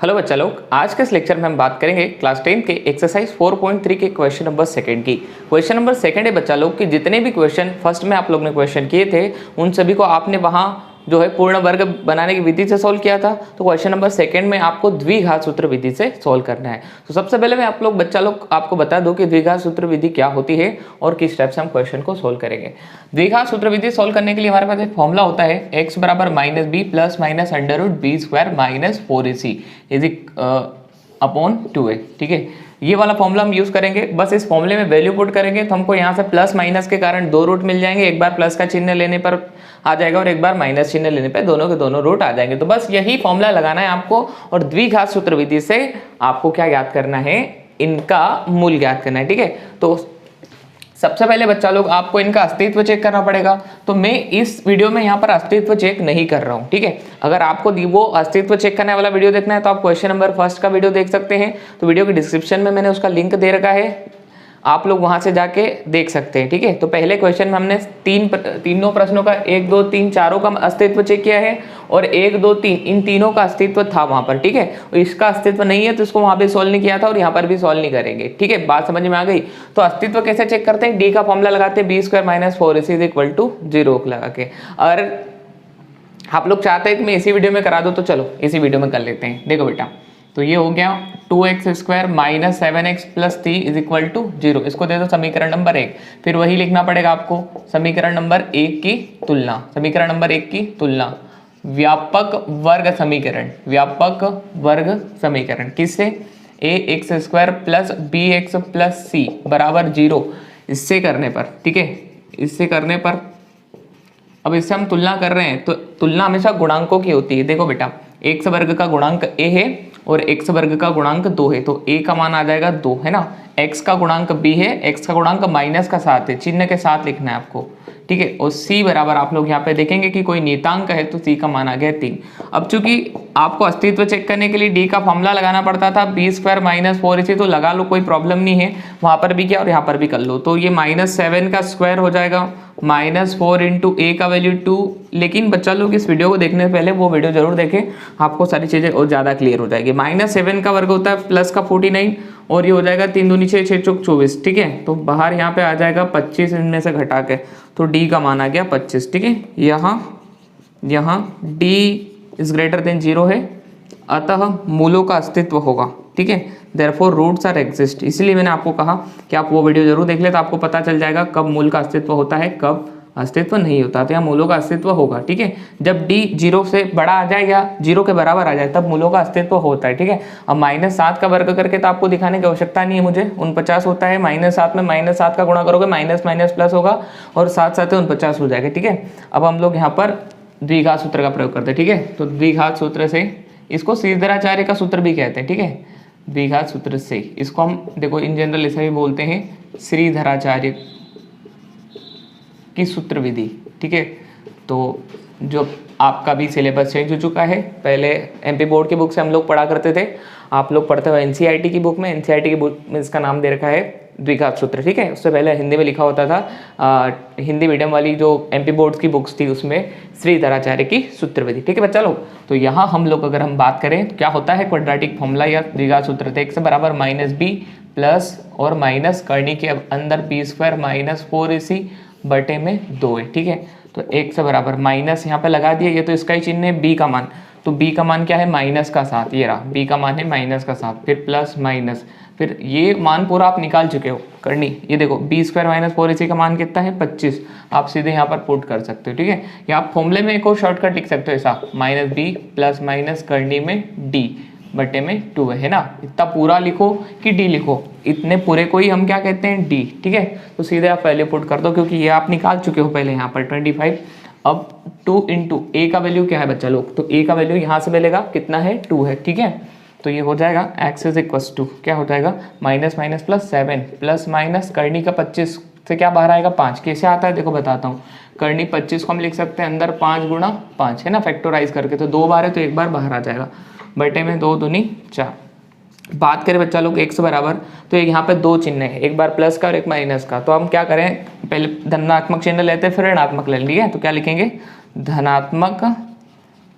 Hello बच्चा लोग, आज के इस लेक्चर में हम बात करेंगे क्लास 10 के एक्सरसाइज 4.3 के क्वेश्चन नंबर सेकंड की। क्वेश्चन नंबर सेकंड है बच्चा लोग कि जितने भी क्वेश्चन फर्स्ट में आप लोग ने क्वेश्चन किए थे उन सभी को आपने वहां जो है पूर्ण वर्ग बनाने की विधि से सॉल्व किया था। तो क्वेश्चन नंबर सेकंड में आपको द्विघात सूत्र विधि से सॉल्व करना है। तो सबसे पहले मैं बच्चा लोग आपको बता दूं कि द्विघात सूत्र विधि क्या होती है और किस स्टेप से हम क्वेश्चन को सॉल्व करेंगे। द्विघात सूत्र विधि सॉल्व करने के लिए हमारे पास एक फॉर्मूला होता है x बराबर minus B plus minus under root B square minus 4ac is upon 2a। ठीक है, ये वाला फॉर्मूला हम यूज करेंगे। बस इस फॉर्मूले में वैल्यू पुट करेंगे तो हमको यहाँ से प्लस माइनस के कारण दो रूट मिल जाएंगे। एक बार प्लस का चिन्ह लेने पर आ जाएगा और एक बार माइनस चिन्ह लेने पर दोनों के दोनों रूट आ जाएंगे। तो बस यही फॉर्मूला लगाना है आपको और द्विघात सूत्र विधि से आपको क्या याद करना है, इनका मूल ज्ञात करना है। ठीक है, तो सबसे पहले बच्चा लोग आपको इनका अस्तित्व चेक करना पड़ेगा। तो मैं इस वीडियो में यहाँ पर अस्तित्व चेक नहीं कर रहा हूँ। ठीक है, अगर आपको वो अस्तित्व चेक करने वाला वीडियो देखना है तो आप क्वेश्चन नंबर फर्स्ट का वीडियो देख सकते हैं। तो वीडियो के डिस्क्रिप्शन में मैंने उसका लिंक दे रखा है, आप लोग वहां से जाके देख सकते हैं। ठीक है, तो पहले क्वेश्चन में हमने तीनों प्रश्नों का 1 2 3 चारों का अस्तित्व चेक किया है और 1 2 3 इन तीनों का अस्तित्व था वहां पर। ठीक है, और इसका अस्तित्व नहीं है तो इसको वहां पे सॉल्व नहीं किया था और यहाँ पर भी सॉल्व नहीं करेंगे। ठीक है, बात समझ में आ गई। तो अस्तित्व कैसे चेक करते हैं, डी का फॉर्मूला लगाते हैं B square minus 4ac is equal to 0 लगा के। और आप लोग चाहते हैं कि मैं इसी वीडियो में करा दूं तो चलो इसी वीडियो में कर लेते हैं। देखो बेटा, तो ये हो गया 2x square minus 7x plus 3 is equal to 0। इसको दे दो समीकरण नंबर 1। फिर वही लिखना पड़ेगा आपको, समीकरण नंबर 1 की तुलना, समीकरण नंबर 1 की तुलना व्यापक वर्ग समीकरण, व्यापक वर्ग समीकरण किससे, ax square plus bx plus c बराबर 0 इससे करने पर। ठीक है, इससे करने पर अब इससे हम तुलना कर रहे हैं तो तुलना हमेशा गुणांकों की होती है। देखो बेटा, x वर्ग का गुणांक a है और x वर्ग का गुणांक 2 है, तो a का मान आ जाएगा 2 है ना। x का गुणांक b है, x का गुणांक माइनस का 7 है, चिन्ह के साथ लिखना है आपको। ठीक है, और c बराबर आप लोग यहाँ पे देखेंगे कि कोई नियतांक है तो c का मान आ गया 3। अब चूंकि आपको अस्तित्व चेक करने के लिए d का फॉर्मूला लगाना पड़ता था बी स्क्वायर माइनस 4ac, तो लगा लो कोई प्रॉब्लम नहीं है, वहां पर भी किया और यहाँ पर भी कर लो। तो ये -7 का स्क्वायर हो जाएगा, -4 इंटू a का वैल्यू 2। लेकिन बच्चा लोग इस वीडियो को देखने से पहले वो वीडियो जरूर देखें, आपको सारी चीजें और ज्यादा क्लियर हो जाएगी। -7 का वर्ग होता है प्लस का 49 और ये हो जाएगा 3 दूनी 6 6 चौक 24। ठीक है, तो बाहर यहाँ पे आ जाएगा 25 इनमें से घटा के, तो d का मान आ गया 25। ठीक है, यहाँ d इज ग्रेटर देन 0 है, अतः मूलों का अस्तित्व होगा। ठीक है, देयरफॉर रूट्स आर एग्जिस्ट। इसलिए मैंने आपको कहा कि आप वो वीडियो जरूर देख ले, तो आपको पता चल जाएगा कब मूल का अस्तित्व होता है, कब अस्तित्व नहीं होता। तो यहाँ मूलों का अस्तित्व होगा। ठीक है, जब d 0 से बड़ा आ जाए या 0 के बराबर आ जाए तब मूलों का अस्तित्व होता है। ठीक है, अब -7 का वर्ग करके तो आपको दिखाने की आवश्यकता नहीं है मुझे, 49 होता है। -7 में -7 का गुणा करोगे माइनस माइनस प्लस होगा और 7 7 49 हो जाएगा। ठीक है, अब हम लोग यहाँ पर द्विघात सूत्र का प्रयोग करते हैं। ठीक है, तो द्विघात सूत्र से, इसको श्रीधराचार्य का सूत्र भी कहते हैं। ठीक है, द्विघात सूत्र से इसको हम देखो इन जनरल इसे भी बोलते हैं श्रीधराचार्य की सूत्र विधि। ठीक है, तो जो आपका भी सिलेबस चेंज हो चुका है, पहले एमपी बोर्ड की बुक से हम लोग पढ़ा करते थे, आप लोग पढ़ते हो एनसीईआरटी की बुक में। एनसीईआरटी की बुक में इसका नाम दे रखा है द्विघात सूत्र। ठीक है, उससे पहले हिंदी में लिखा होता था, हिंदी मीडियम वाली जो एमपी बोर्ड की बुक्स थी उसमें श्रीधराचार्य की सूत्र विधि। ठीक है बच्चा लोग, तो यहाँ हम लोग अगर हम बात करें तो क्या होता है क्वाड्रेटिक फॉर्मूला या द्विघात सूत्र, तो x बराबर -b प्लस और माइनस करनी के अंदर बी स्क्वायर माइनस 4ac बटे में 2 है। ठीक है, तो x बराबर माइनस यहाँ पे लगा दिया, ये तो इसका ही चिन्ह है, b का मान, तो b का मान क्या है माइनस का 7, ये रहा b का मान है माइनस का 7, फिर प्लस माइनस, फिर ये मान पूरा आप निकाल चुके हो करनी, ये देखो बी स्क्वायर माइनस 4ac का मान कितना है 25, आप सीधे यहाँ पर पुट कर सकते हो। ठीक है, या आप फॉर्मूले में एक और शॉर्टकट लिख सकते हो ऐसा, -b प्लस माइनस करनी में d बटे में 2 है ना। इतना पूरा लिखो कि d लिखो, इतने पूरे को ही हम क्या कहते हैं d। ठीक है, तो सीधे आप वैल्यू पुट कर दो क्योंकि ये आप निकाल चुके हो पहले यहाँ पर 25। अब 2 इंटू a का वैल्यू क्या है बच्चा लोग, तो a का वैल्यू यहाँ से मिलेगा कितना है 2 है। ठीक है, तो ये हो जाएगा x इज इक्वल टू क्या हो जाएगा minus minus plus 7 plus minus करनी का 25 से क्या बाहर आएगा 5। कैसे आता है देखो बताता हूँ, करनी 25 को हम लिख सकते हैं अंदर 5 गुणा 5 है ना, फैक्टोराइज करके, तो 2 बार है तो 1 बार बाहर आ जाएगा, बटे में 2 दूनी 4। बात करें बच्चा लोग x बराबर, तो यहाँ पे 2 चिन्ह है, एक बार प्लस का और एक माइनस का, तो हम क्या करें पहले धनात्मक चिन्ह लेते हैं फिर ऋणात्मक ले लिए, तो क्या लिखेंगे धनात्मक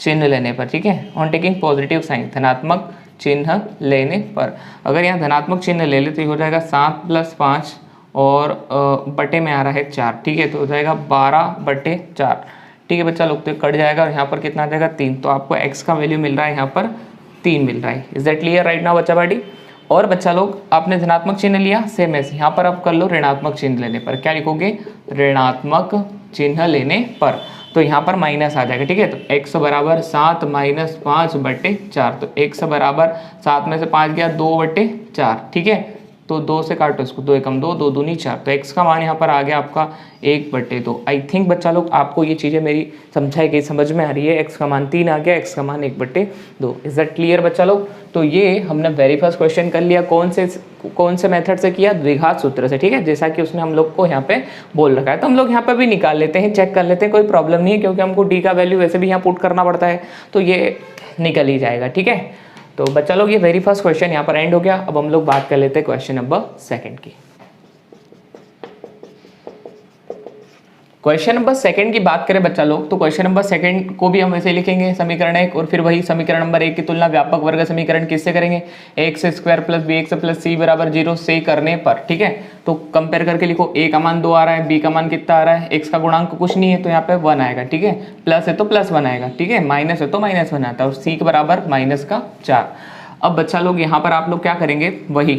चिन्ह लेने पर। ठीक है, ऑन टेकिंग पॉजिटिव साइन, धनात्मक चिन्ह लेने पर। अगर यहाँ धनात्मक चिन्ह ले ले तो ये हो जाएगा 7 + 5 और बटे में आ रहा है 4, ठीक है, तो हो जाएगा 12/4, ठीक है बच्चा लोग, तो कट जाएगा और यहाँ पर कितना आ जाएगा 3, तो आपको x का वैल्यू मिल रहा है यहाँ पर 3 मिल रहा है। Is that clear right now बच्चा पार्टी? और बच्चा लोग आपने धनात्मक चिन्ह लिया, सेम ऐसे यहाँ पर आप कर लो ऋणात्मक चिन्ह लेने पर। क्या लिखोगे? ऋणात्मक चिन्ह लेने पर, तो यहाँ पर माइनस आ जाएगा, ठीक है, तो x बराबर 7 - 5/4, तो x बराबर 7 में से 5 गया 2/4, ठीक है, तो 2 से काटो इसको, 2 एकम 2, 2 दूनी 4, तो x का मान यहाँ पर आ गया आपका 1/2। आई थिंक बच्चा लोग आपको ये चीज़ें मेरी समझाई गई, समझ में आ रही है। x का मान 3 आ गया, x का मान 1/2। इज दैट क्लियर बच्चा लोग? तो ये हमने वेरी फर्स्ट क्वेश्चन कर लिया, कौन से मेथड से किया? द्विघात सूत्र से, ठीक है, जैसा कि उसने हम लोग को यहाँ पे बोल रखा है। तो हम लोग यहाँ पे भी निकाल लेते हैं, चेक कर लेते हैं, कोई प्रॉब्लम नहीं है, क्योंकि हमको d का वैल्यू वैसे भी यहाँ पुट करना पड़ता है, तो ये निकल ही जाएगा, ठीक है। तो बच्चा लोग ये वेरी फर्स्ट क्वेश्चन यहाँ पर एंड हो गया। अब हम लोग बात कर लेते हैं क्वेश्चन नंबर 2 की। क्वेश्चन नंबर 2 की बात करें बच्चा लोग, तो क्वेश्चन नंबर 2 को भी हम ऐसे लिखेंगे, समीकरण 1 और फिर वही समीकरण नंबर 1 की तुलना व्यापक वर्ग समीकरण किससे करेंगे? x² + bx + c = 0 से करने पर, ठीक है। तो कंपेयर करके लिखो, a का मान 2 आ रहा है, b का मान कितना आ रहा है, x का गुणांक कुछ नहीं है तो यहाँ पे 1 आएगा, ठीक है, प्लस है तो +1 आएगा, ठीक है, माइनस है तो -1 आता है, और c के बराबर -4। अब बच्चा लोग यहाँ पर आप लोग क्या करेंगे? वही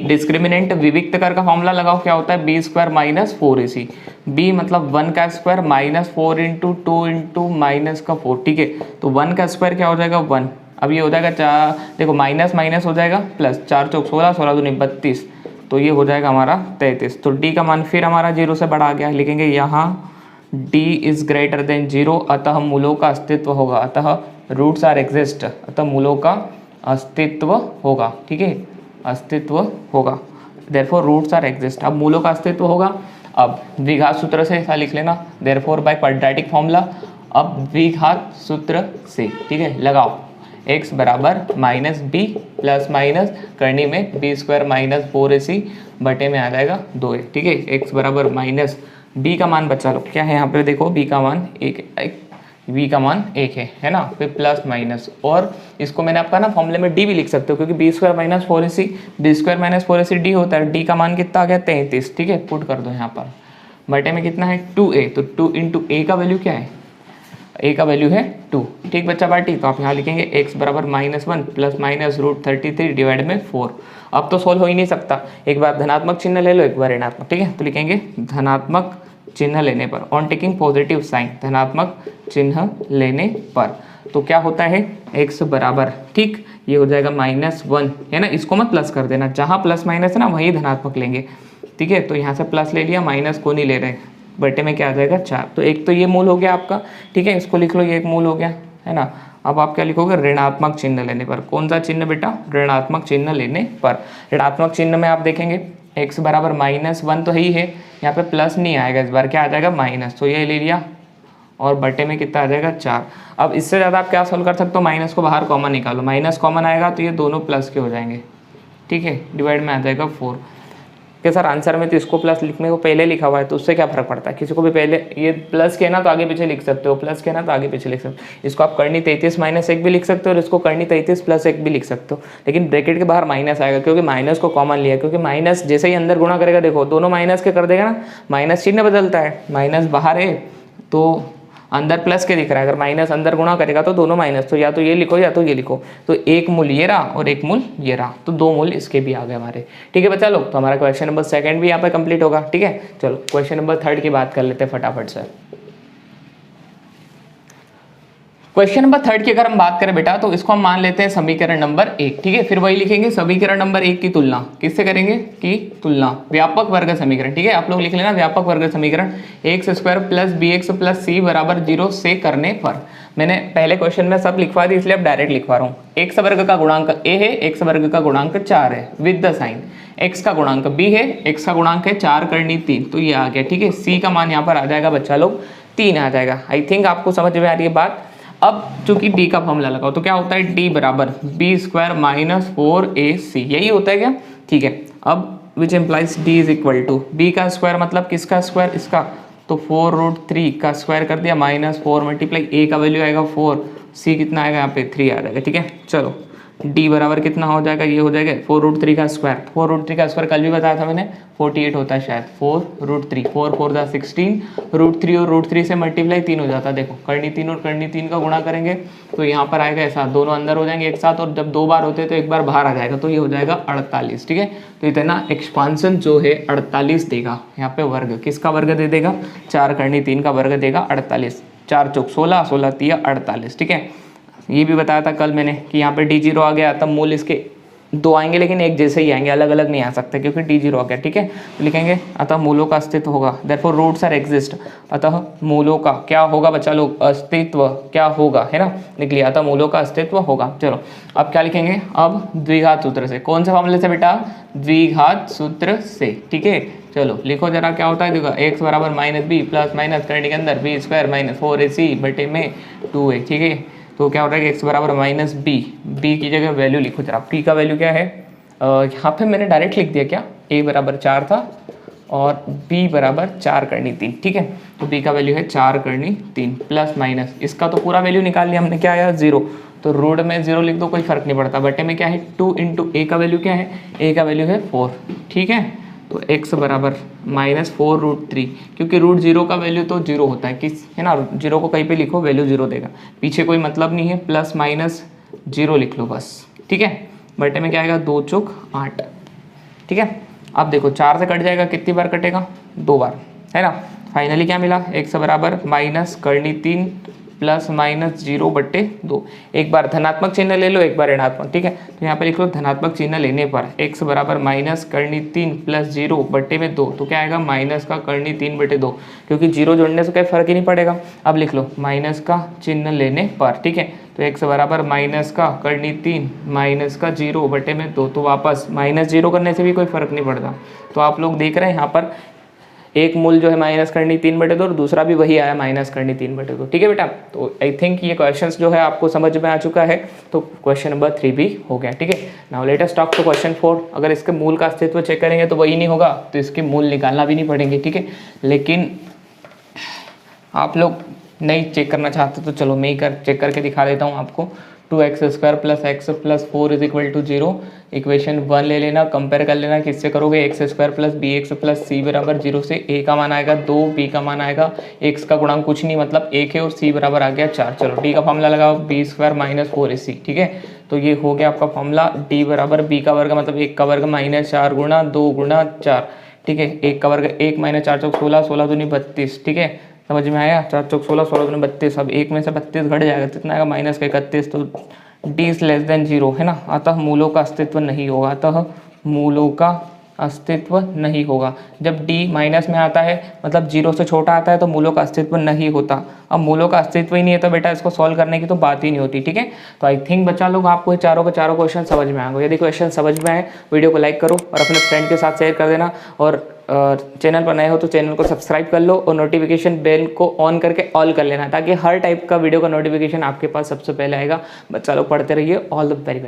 डिस्क्रिमिनेंट विविक्त कर का फॉर्मूला लगाओ, क्या होता है? b² - 4ac, b मतलब 1 का स्क्वायर -4 × 2 × -4, ठीक है, तो 1 का स्क्वायर क्या हो जाएगा? 1। अब ये हो जाएगा 4, देखो माइनस माइनस हो जाएगा प्लस, 4 चौक 16, 16 दूनी 32, तो ये हो जाएगा हमारा 33। तो d का मान फिर हमारा 0 से बड़ा आ गया, लिखेंगे यहाँ d इज ग्रेटर देन 0, अतः मूलों का अस्तित्व होगा, अतः रूट्स आर एग्जिस्ट, अतः मूलों का अस्तित्व होगा, ठीक है, अस्तित्व होगा, देयरफॉर रूट्स आर एग्जिस्ट। अब मूलों का अस्तित्व होगा, अब द्विघात सूत्र से ऐसा लिख लेना, देयरफॉर बाय क्वाड्रेटिक फॉर्मूला। अब द्विघात सूत्र से, ठीक है, लगाओ x बराबर -b प्लस माइनस करनी में b² - 4ac बटे में आ जाएगा 2a, ठीक है, x बराबर माइनस b का मान बच्चा लो क्या है यहाँ पे? देखो b का मान 1, v का मान 1 है ना, फिर प्लस माइनस, और इसको मैंने आपका ना फॉर्मूले में d भी लिख सकते हो, क्योंकि b² - 4ac, b² - 4ac d होता है, d का मान कितना आ गया? 33, ठीक है, पुट कर दो यहाँ पर, बटे में कितना है? 2a, तो 2 × a का वैल्यू क्या है? a का वैल्यू है 2, ठीक बच्चा पार्टी, तो आप यहाँ लिखेंगे x बराबर -1 प्लस माइनस √33 डिवाइड में 4। अब तो सोल्व हो ही नहीं सकता, एक बार धनात्मक चिन्ह ले लो, एक बार ऋणात्मक, ठीक है, तो लिखेंगे धनात्मक चिन्ह लेने पर, ऑन टेकिंग पॉजिटिव साइन, धनात्मक चिन्ह लेने पर, तो क्या होता है? x बराबर, ठीक, ये हो जाएगा -1 है ना, इसको मत प्लस कर देना, जहाँ प्लस माइनस है ना वही धनात्मक लेंगे, ठीक है, तो यहाँ से प्लस ले लिया, माइनस को नहीं ले रहे, बटे में क्या आ जाएगा? 4। तो एक तो ये मूल हो गया आपका, ठीक है, इसको लिख लो, ये एक मूल हो गया है ना। अब आप क्या लिखोगे? ऋणात्मक चिन्ह लेने पर। कौन सा चिन्ह बेटा? ऋणात्मक चिन्ह लेने पर। ऋणात्मक चिन्ह में आप देखेंगे x बराबर -1 तो ही है, यहाँ पे प्लस नहीं आएगा, इस बार क्या आ जाएगा? माइनस, तो ये ले लिया, और बटे में कितना आ जाएगा? 4। अब इससे ज़्यादा आप क्या सॉल्व कर सकते हो? माइनस को बाहर कॉमन निकालो, माइनस कॉमन आएगा तो ये दोनों प्लस के हो जाएंगे, ठीक है, डिवाइड में आ जाएगा 4। कि सर आंसर में तो इसको प्लस लिखने को पहले लिखा हुआ है, तो उससे क्या फर्क पड़ता है? किसी को भी पहले ये प्लस के ना तो आगे पीछे लिख सकते हो, प्लस के ना तो आगे पीछे लिख सकते हो, इसको आप करनी 33 - 1 भी लिख सकते हो, और इसको करनी 33 + 1 भी लिख सकते हो, लेकिन ब्रैकेट के बाहर माइनस आएगा, क्योंकि माइनस को कॉमन लिया, क्योंकि माइनस जैसे ही अंदर गुणा करेगा, देखो दोनों माइनस के कर देगा ना, माइनस चिन्ह बदलता है, माइनस बाहर है तो अंदर प्लस के दिख रहा है, अगर माइनस अंदर गुणा करेगा तो दोनों माइनस, तो या तो ये लिखो या तो ये लिखो, तो एक मूल ये रहा और एक मूल ये रहा, तो 2 मूल इसके भी आ गए हमारे, ठीक है बच्चा लोग। तो हमारा क्वेश्चन नंबर 2 भी यहाँ पे कंप्लीट होगा, ठीक है। चलो क्वेश्चन नंबर 3 की बात कर लेते हैं फटाफट से। क्वेश्चन नंबर 3 की अगर हम बात करें बेटा, तो इसको हम मान लेते हैं समीकरण नंबर 1, ठीक है, फिर वही लिखेंगे समीकरण नंबर 1 की तुलना किससे करेंगे? की तुलना व्यापक वर्ग समीकरण, ठीक है, आप लोग लिख लेना व्यापक वर्ग समीकरण x² + bx + c = 0 से करने पर। मैंने पहले क्वेश्चन में सब लिखवा दी, इसलिए अब डायरेक्ट लिखवा रहा हूँ। x वर्ग का गुणांक a है, x वर्ग का गुणांक 4 है विद द साइन, x का गुणांक b है, x का गुणांक है 4 करनी 3, तो ये आ गया, ठीक है। c का मान यहाँ पर आ जाएगा बच्चा लोग 3 आ जाएगा। आई थिंक आपको समझ में आ रही है बात। अब चूंकि d का फॉर्मूला लगाओ तो क्या होता है? d बराबर b² - 4ac, यही होता है क्या? ठीक है। अब which implies d is equal to b का स्क्वायर, मतलब किसका स्क्वायर? इसका, तो 4√3 का स्क्वायर कर दिया -4 × a का वैल्यू आएगा 4, c कितना आएगा यहाँ पे 3 आ जाएगा, ठीक है। चलो डी बराबर कितना हो जाएगा, ये हो जाएगा 4√3 का स्क्वायर। 4√3 का स्क्वायर कल भी बताया था मैंने 48 होता है शायद। 4√3, 4 4 दा 16, √3 और √3 से मल्टीप्लाई 3 हो जाता है। देखो करनी 3 और करनी 3 का गुणा करेंगे तो यहाँ पर आएगा ऐसा, दोनों अंदर हो जाएंगे एक साथ, और जब 2 बार होते हैं तो एक बार बाहर आ जाएगा, तो ये हो जाएगा 48। ठीक है, तो इतना एक्सपांसन जो है 48 देगा। यहाँ पे वर्ग किसका वर्ग दे देगा, 4 करनी 3 का वर्ग देगा 48। 4 चौक 16, 16 तिया 48। ठीक है, ये भी बताया था कल मैंने कि यहाँ पे d0 आ गया, तब मूल इसके 2 आएंगे लेकिन एक जैसे ही आएंगे, अलग अलग नहीं आ सकते क्योंकि d0 आ गया। ठीक है, तो लिखेंगे अतः मूलों का अस्तित्व होगा, देयरफॉर रूट्स आर एग्जिस्ट। अतः मूलों का क्या होगा बच्चा लोग, अस्तित्व क्या होगा, है ना, लिख लिया, अतः मूलों का अस्तित्व होगा। चलो अब क्या लिखेंगे, अब द्विघात सूत्र से। कौन से फॉर्मूले से बेटा, द्विघात सूत्र से। ठीक है, चलो लिखो जरा क्या होता है, देखो x बराबर -b प्लस माइनस करने के अंदर b स्क्वायर माइनस 4ac बटे में 2a। ठीक है, तो क्या हो रहा है कि x बराबर -b की जगह वैल्यू लिखो जरा, p का वैल्यू क्या है, यहाँ पे मैंने डायरेक्ट लिख दिया क्या, a बराबर 4 था और b बराबर 4 करनी 3। ठीक है, तो b का वैल्यू है 4 करनी 3 प्लस माइनस, इसका तो पूरा वैल्यू निकाल लिया हमने, क्या आया 0, तो रूट में 0 लिख दो, कोई फर्क नहीं पड़ता। बटे में क्या है 2 इंटू a का वैल्यू क्या है, a का वैल्यू है 4। ठीक है, तो x बराबर -4√3, क्योंकि √0 का वैल्यू तो 0 होता है, किस है ना, 0 को कहीं पे लिखो वैल्यू 0 देगा, पीछे कोई मतलब नहीं है, प्लस माइनस 0 लिख लो बस। ठीक है, बटे में क्या आएगा 2 चौक 8। ठीक है, अब देखो 4 से कट जाएगा, कितनी बार कटेगा, 2 बार, है ना। फाइनली क्या मिला, x बराबर माइनस करनी 3 प्लस माइनस 0 बटे 2। एक बार धनात्मक चिन्ह ले लो, एक बार ऋणात्मक। ठीक है, तो यहाँ पे लिख लो धनात्मक चिन्ह लेने पर x बराबर माइनस करनी 3 प्लस 0 बटे में 2, तो क्या आएगा माइनस का करनी 3 बटे 2, क्योंकि 0 जोड़ने से कोई फर्क ही नहीं पड़ेगा। अब लिख लो माइनस का चिन्ह लेने पर। ठीक है, तो x बराबर माइनस का करनी 3 माइनस का 0 बटे में 2, तो वापस -0 करने से भी कोई फर्क नहीं पड़ता। तो आप लोग देख रहे हैं यहाँ पर एक मूल जो है माइनस करनी 3 बटे 2 और दूसरा भी वही आया माइनस करनी 3 बटे 2। ठीक है बेटा, तो आई थिंक ये क्वेश्चंस जो है आपको समझ में आ चुका है, तो क्वेश्चन नंबर 3 भी हो गया। ठीक है, now let us talk to question 4। अगर इसके मूल का अस्तित्व चेक करेंगे तो वही नहीं होगा, तो इसके मूल निकालना भी नहीं पड़ेंगे। ठीक है, लेकिन आप लोग नहीं चेक करना चाहते तो चलो मैं ही चेक करके दिखा देता हूँ आपको। 2x² plus x plus 4 is equal to 0। Equation 1 ले लेना, कंपेयर कर लेना, किससे करोगे, x² plus bx plus c बराबर 0 से a का मान आएगा 2, b का मान आएगा, x का गुणांक कुछ नहीं मतलब 1 है और c बराबर आ गया 4। चलो d का फॉर्मूला लगाओ b² माइनस 4ac। ठीक है, तो ये हो गया आपका फॉर्मूला, d बराबर b का वर्ग मतलब 1 का वर्ग माइनस 4 गुणा 2 गुणा 4। ठीक है, 1 का वर्ग 1 माइनस 4 चौक 16, 16 दूनी 32। ठीक है, समझ में आया, 4 चौक 16, 16 दूनी 32। अब 1 में से 32 घट जाएगा, कितना आएगा माइनस का 31, तो d इज लेस देन 0, है ना। अतः मूलों का अस्तित्व नहीं होगा, अतः मूलों का अस्तित्व नहीं होगा। जब d माइनस में आता है मतलब 0 से छोटा आता है तो मूलों का अस्तित्व नहीं होता। अब मूलों का अस्तित्व ही नहीं है तो बेटा इसको सॉल्व करने की तो बात ही नहीं होती। ठीक है, तो आई थिंक बच्चा लोग आपको ये चारों के चारों क्वेश्चन समझ में आएंगे। यदि क्वेश्चन समझ में आए वीडियो को लाइक करो और अपने फ्रेंड के साथ शेयर कर देना, और चैनल पर नए हो तो चैनल को सब्सक्राइब कर लो और नोटिफिकेशन बेल को ऑन करके ऑल कर लेना, ताकि हर टाइप का वीडियो का नोटिफिकेशन आपके पास सबसे पहले आएगा। बच्चा लोग पढ़ते रहिए, ऑल द वेरी बेस्ट।